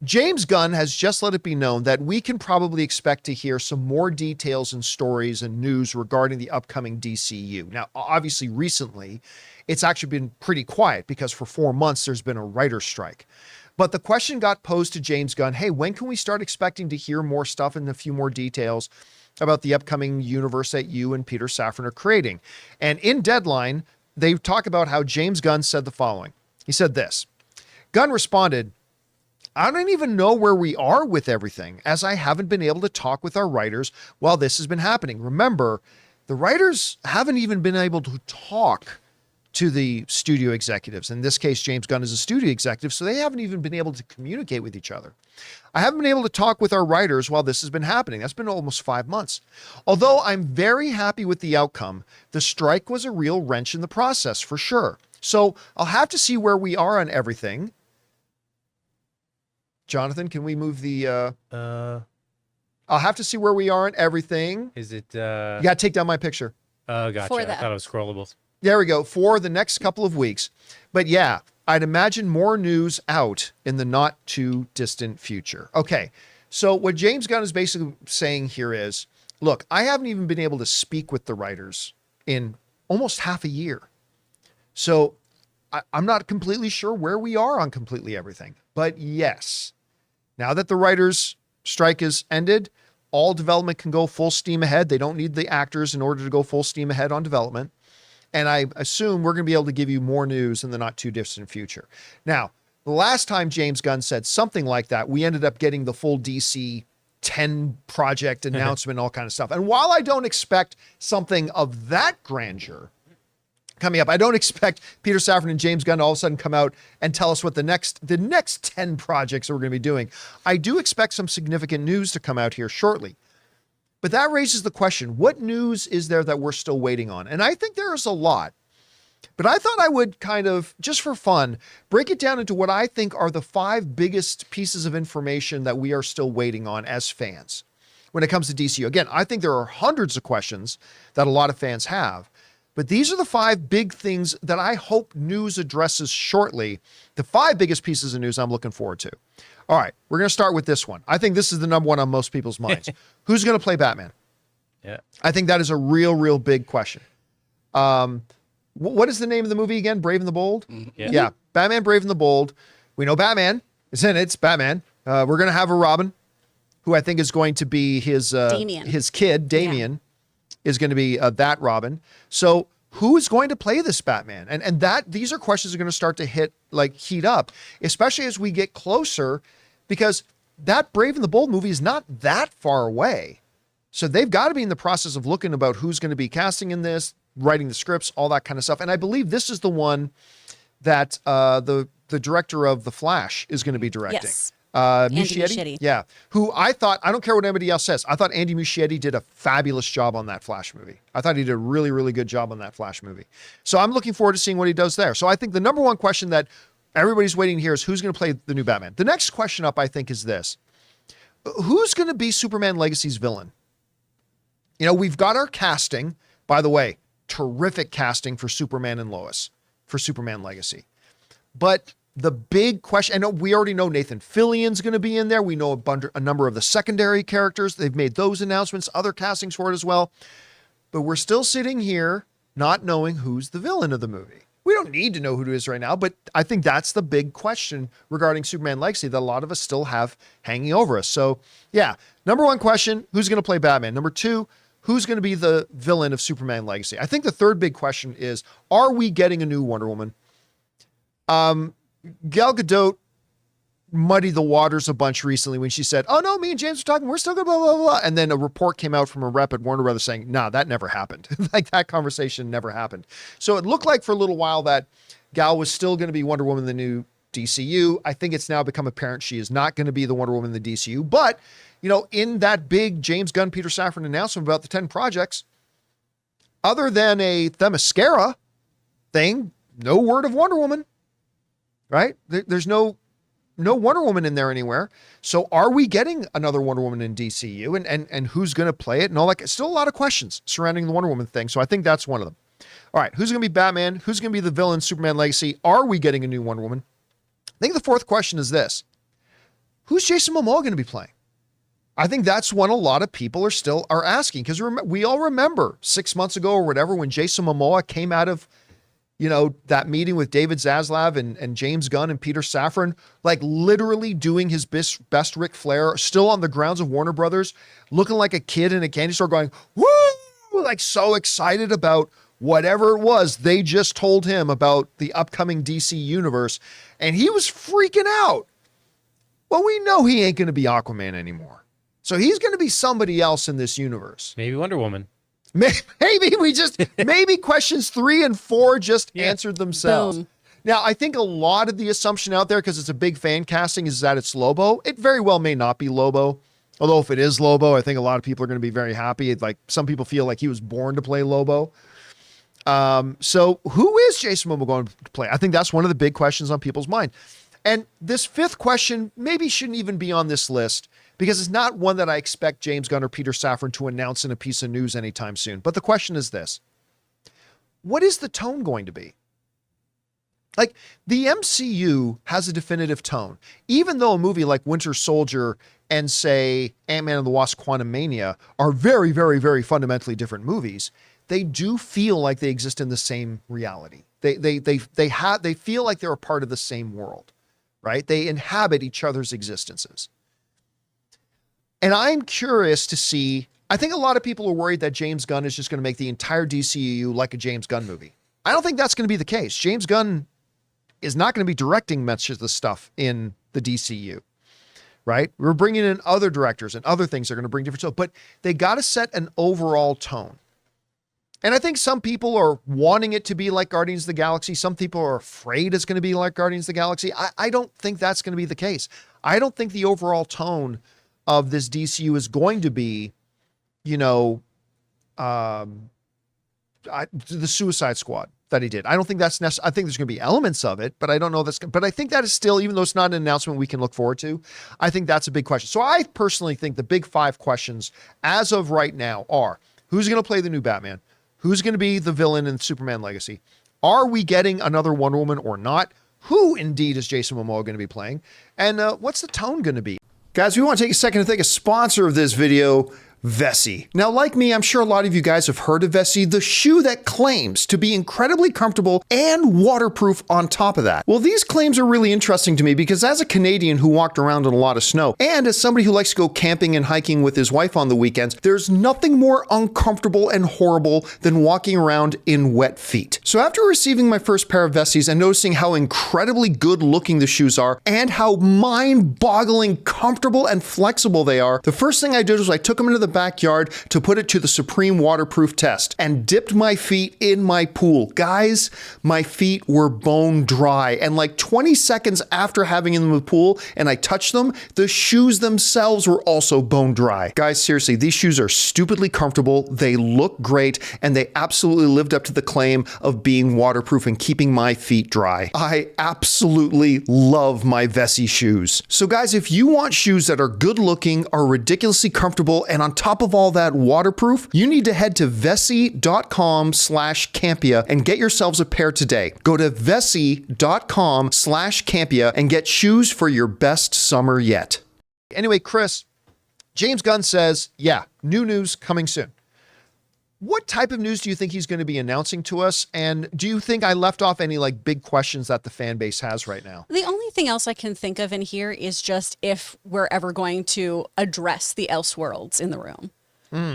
James Gunn has just let it be known that we can probably expect to hear some more details and stories and news regarding the upcoming DCEU. Now, obviously, recently, it's actually been pretty quiet because for 4 months, there's been a writer's strike. But the question got posed to James Gunn, hey, when can we start expecting to hear more stuff and a few more details about the upcoming universe that you and Peter Safran are creating? And in Deadline, they talk about how James Gunn said the following. He said this. Gunn responded, I don't even know where we are with everything, as I haven't been able to talk with our writers while this has been happening. Remember, the writers haven't even been able to talk to the studio executives. In this case, James Gunn is a studio executive, so they haven't even been able to communicate with each other. I haven't been able to talk with our writers while this has been happening. That's been almost 5 months. Although I'm very happy with the outcome, the strike was a real wrench in the process for sure. So I'll have to see where we are on everything. Jonathan, can we move the, I'll have to see where we are on everything. Is it, You got to take down my picture. Oh, gotcha. I thought it was scrollables. There we go. For the next couple of weeks. But yeah, I'd imagine more news out in the not too distant future. Okay. So what James Gunn is basically saying here is, look, I haven't even been able to speak with the writers in almost half a year. So I'm not completely sure where we are on completely everything. But yes, now that the writers' strike is ended, all development can go full steam ahead. They don't need the actors in order to go full steam ahead on development. And I assume we're going to be able to give you more news in the not too distant future. Now, the last time James Gunn said something like that, we ended up getting the full DC 10 project announcement, all kind of stuff. And while I don't expect something of that grandeur coming up, I don't expect Peter Safran and James Gunn to all of a sudden come out and tell us what the next 10 projects that we're going to be doing. I do expect some significant news to come out here shortly. But that raises the question, what news is there that we're still waiting on? And I think there is a lot. But I thought I would kind of, just for fun, break it down into what I think are the 5 biggest pieces of information that we are still waiting on as fans when it comes to DCU. Again, I think there are hundreds of questions that a lot of fans have. But these are the 5 big things that I hope news addresses shortly. The 5 biggest pieces of news I'm looking forward to. All right, we're going to start with this one. I think this is the number one on most people's minds. Who's going to play Batman? Yeah. I think that is a real big question. What is the name of the movie again? Brave and the Bold? Yeah. Batman, Brave and the Bold. We know Batman is in it. It's Batman. We're going to have a Robin, who I think is going to be his kid, Damian, is going to be that Robin. So who is going to play this Batman? And these are questions that are going to start to heat up, especially as we get closer, because that Brave and the Bold movie is not that far away. So they've got to be in the process of looking about who's going to be casting in this, writing the scripts, all that kind of stuff. And I believe this is the one that the director of The Flash is going to be directing. Yes. Andy Muschietti. Yeah. Who I don't care what anybody else says, I thought Andy Muschietti did a fabulous job on that Flash movie. I thought he did a really good job on that Flash movie. So I'm looking forward to seeing what he does there. So I think the number one question that everybody's waiting to hear is who's going to play the new Batman. The next question up, I think, is this. Who's going to be Superman Legacy's villain? You know, we've got our casting, by the way, terrific casting for Superman and Lois for Superman Legacy. But the big question, and we already know Nathan Fillion's going to be in there. We know a number of the secondary characters. They've made those announcements, other castings for it as well. But we're still sitting here not knowing who's the villain of the movie. We don't need to know who it is right now, but I think that's the big question regarding Superman Legacy that a lot of us still have hanging over us. So yeah, number one question, who's going to play Batman? Number 2, who's going to be the villain of Superman Legacy? I think the third big question is, are we getting a new Wonder Woman? Gal Gadot muddied the waters a bunch recently when she said, oh no, me and James are talking, we're still going to blah, blah, blah. And then a report came out from a rep at Warner Brothers saying, nah, that never happened. Like that conversation never happened. So it looked like for a little while that Gal was still going to be Wonder Woman in the new DCU. I think it's now become apparent she is not going to be the Wonder Woman in the DCU. But, you know, in that big James Gunn, Peter Safran announcement about the 10 projects, other than a Themyscira thing, no word of Wonder Woman. Right? There's no Wonder Woman in there anywhere. So are we getting another Wonder Woman in DCU and who's going to play it and all that? Still a lot of questions surrounding the Wonder Woman thing. So I think that's one of them. All right. Who's going to be Batman? Who's going to be the villain Superman Legacy? Are we getting a new Wonder Woman? I think the fourth question is this. who's Jason Momoa going to be playing? I think that's one a lot of people are asking, because we all remember 6 months ago or whatever when Jason Momoa came out of, that meeting with David Zaslav and James Gunn and Peter Safran, like literally doing his best Ric Flair, still on the grounds of Warner Brothers, looking like a kid in a candy store going, woo, like so excited about whatever it was they just told him about the upcoming DC universe. And he was freaking out. Well, we know he ain't going to be Aquaman anymore. So he's going to be somebody else in this universe. Maybe Wonder Woman. Maybe questions 3 and 4 just answered themselves. Boom. Now, I think a lot of the assumption out there, because it's a big fan casting, is that it's Lobo. It very well may not be Lobo. Although if it is Lobo, I think a lot of people are going to be very happy. Like some people feel like he was born to play Lobo. So who is Jason Momoa going to play? I think that's one of the big questions on people's mind. And this 5th question maybe shouldn't even be on this list, because it's not one that I expect James Gunn or Peter Safran to announce in a piece of news anytime soon. But the question is this: what is the tone going to be? Like, the MCU has a definitive tone. Even though a movie like Winter Soldier and, say, Ant-Man and the Wasp: Quantumania are very, very, very fundamentally different movies, they do feel like they exist in the same reality. They feel like they're a part of the same world, right? They inhabit each other's existences. And I'm curious to see, I think a lot of people are worried that James Gunn is just going to make the entire DCEU like a James Gunn movie. I don't think that's going to be the case. James Gunn is not going to be directing much of the stuff in the DCEU, right? We're bringing in other directors and other things that are going to bring different stuff, but they got to set an overall tone. And I think some people are wanting it to be like Guardians of the Galaxy. Some people are afraid it's going to be like Guardians of the Galaxy. I don't think that's going to be the case. I don't think the overall tone of this DCU is going to be, the Suicide Squad that he did. I don't think that's necessary. I think there's going to be elements of it, but I don't know but I think that is still, even though it's not an announcement we can look forward to, I think that's a big question. So I personally think the big 5 questions as of right now are: who's going to play the new Batman? Who's going to be the villain in Superman Legacy? Are we getting another Wonder Woman or not? Who indeed is Jason Momoa going to be playing? And what's the tone going to be? Guys, we want to take a second to thank a sponsor of this video, Vessi. Now, like me, I'm sure a lot of you guys have heard of Vessi, the shoe that claims to be incredibly comfortable and waterproof on top of that. Well, these claims are really interesting to me because as a Canadian who walked around in a lot of snow, and as somebody who likes to go camping and hiking with his wife on the weekends, there's nothing more uncomfortable and horrible than walking around in wet feet. So after receiving my first pair of Vessis and noticing how incredibly good looking the shoes are and how mind-boggling comfortable and flexible they are, the first thing I did was I took them into the backyard to put it to the supreme waterproof test and dipped my feet in my pool. Guys, my feet were bone dry, and like 20 seconds after having them in the pool and I touched them, the shoes themselves were also bone dry. Guys, seriously, these shoes are stupidly comfortable, they look great, and they absolutely lived up to the claim of being waterproof and keeping my feet dry. I absolutely love my Vessi shoes. So guys, if you want shoes that are good looking, are ridiculously comfortable, and on top of all that waterproof, you need to head to vessi.com/Campea and get yourselves a pair today. Go to vessi.com/Campea and get shoes for your best summer yet. Anyway, Chris, James Gunn says, yeah, new news coming soon. What type of news do you think he's going to be announcing to us? And do you think I left off any like big questions that the fan base has right now? The only thing else I can think of in here is just if we're ever going to address the Elseworlds in the room.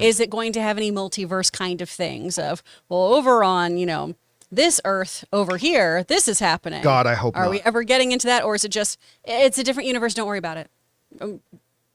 Is it going to have any multiverse kind of things of, well, over on, this Earth over here, this is happening. God, I hope not. Are we ever getting into that? Or is it just, it's a different universe, don't worry about it.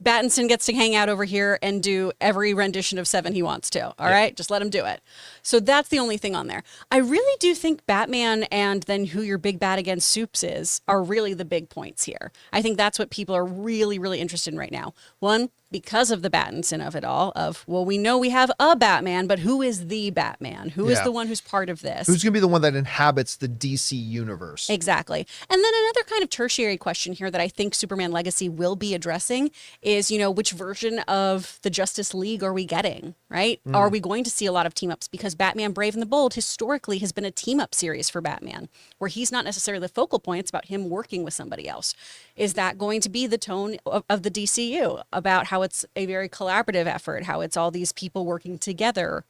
Battinson gets to hang out over here and do every rendition of Seven he wants to. All right, just let him do it. So that's the only thing on there. I really do think Batman and then who your big bad against Supes is are really the big points here. I think that's what people are really, really interested in right now. One, because of the Battinson of it all, of, well, we know we have a Batman, but who is the Batman? Who is Yeah. the one who's part of this? Who's going to be the one that inhabits the DC universe? Exactly. And then another kind of tertiary question here that I think Superman Legacy will be addressing is, you know, which version of the Justice League are we getting, right? Are we going to see a lot of team-ups? Because Batman Brave and the Bold historically has been a team-up series for Batman, where he's not necessarily the focal point. It's about him working with somebody else. Is that going to be the tone of the DCU, about how it's a very collaborative effort, how it's all these people working together?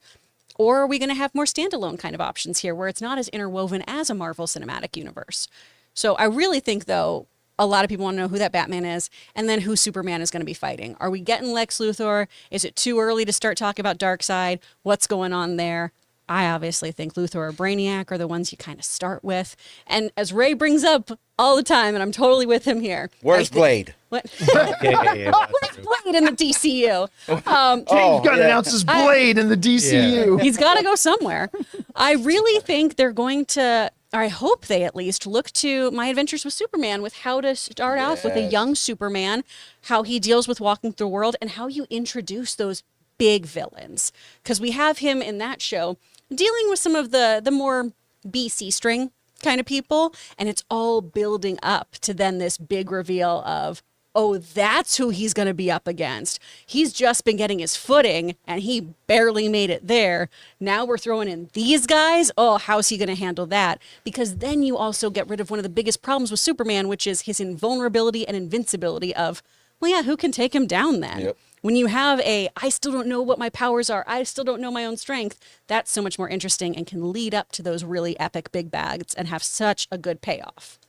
Or are we going to have more standalone kind of options here where it's not as interwoven as a Marvel Cinematic Universe? So I really think, though, a lot of people want to know who that Batman is and then who Superman is going to be fighting. Are we getting Lex Luthor? Is it too early to start talking about Darkseid? What's going on there? I obviously think Luthor or Brainiac are the ones you kind of start with. And as Ray brings up all the time, and I'm totally with him here. Where's Blade? What? Yeah. Where's Blade in the DCU? James Gunn announces Blade in the DCU. He's got to go somewhere. I really think they're going to, or I hope they at least, look to My Adventures with Superman with how to start off with a young Superman, how he deals with walking through the world, and how you introduce those big villains. Because we have him in that show dealing with some of the more BC string kind of people, and it's all building up to then this big reveal of, oh, that's who he's going to be up against. He's just been getting his footing, and he barely made it there. Now we're throwing in these guys. Oh, how's he going to handle that? Because then you also get rid of one of the biggest problems with Superman, which is his invulnerability and invincibility of, well, yeah, who can take him down then? Yep. When you have I still don't know what my powers are, I still don't know my own strength, that's so much more interesting and can lead up to those really epic big bags and have such a good payoff.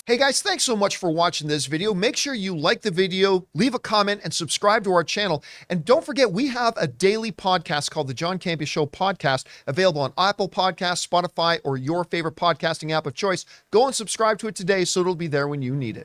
Hey guys, thanks so much for watching this video. Make sure you like the video, leave a comment, and subscribe to our channel. And don't forget, we have a daily podcast called the John Campea Show podcast, available on Apple Podcasts, Spotify, or your favorite podcasting app of choice. Go and subscribe to it today so it'll be there when you need it.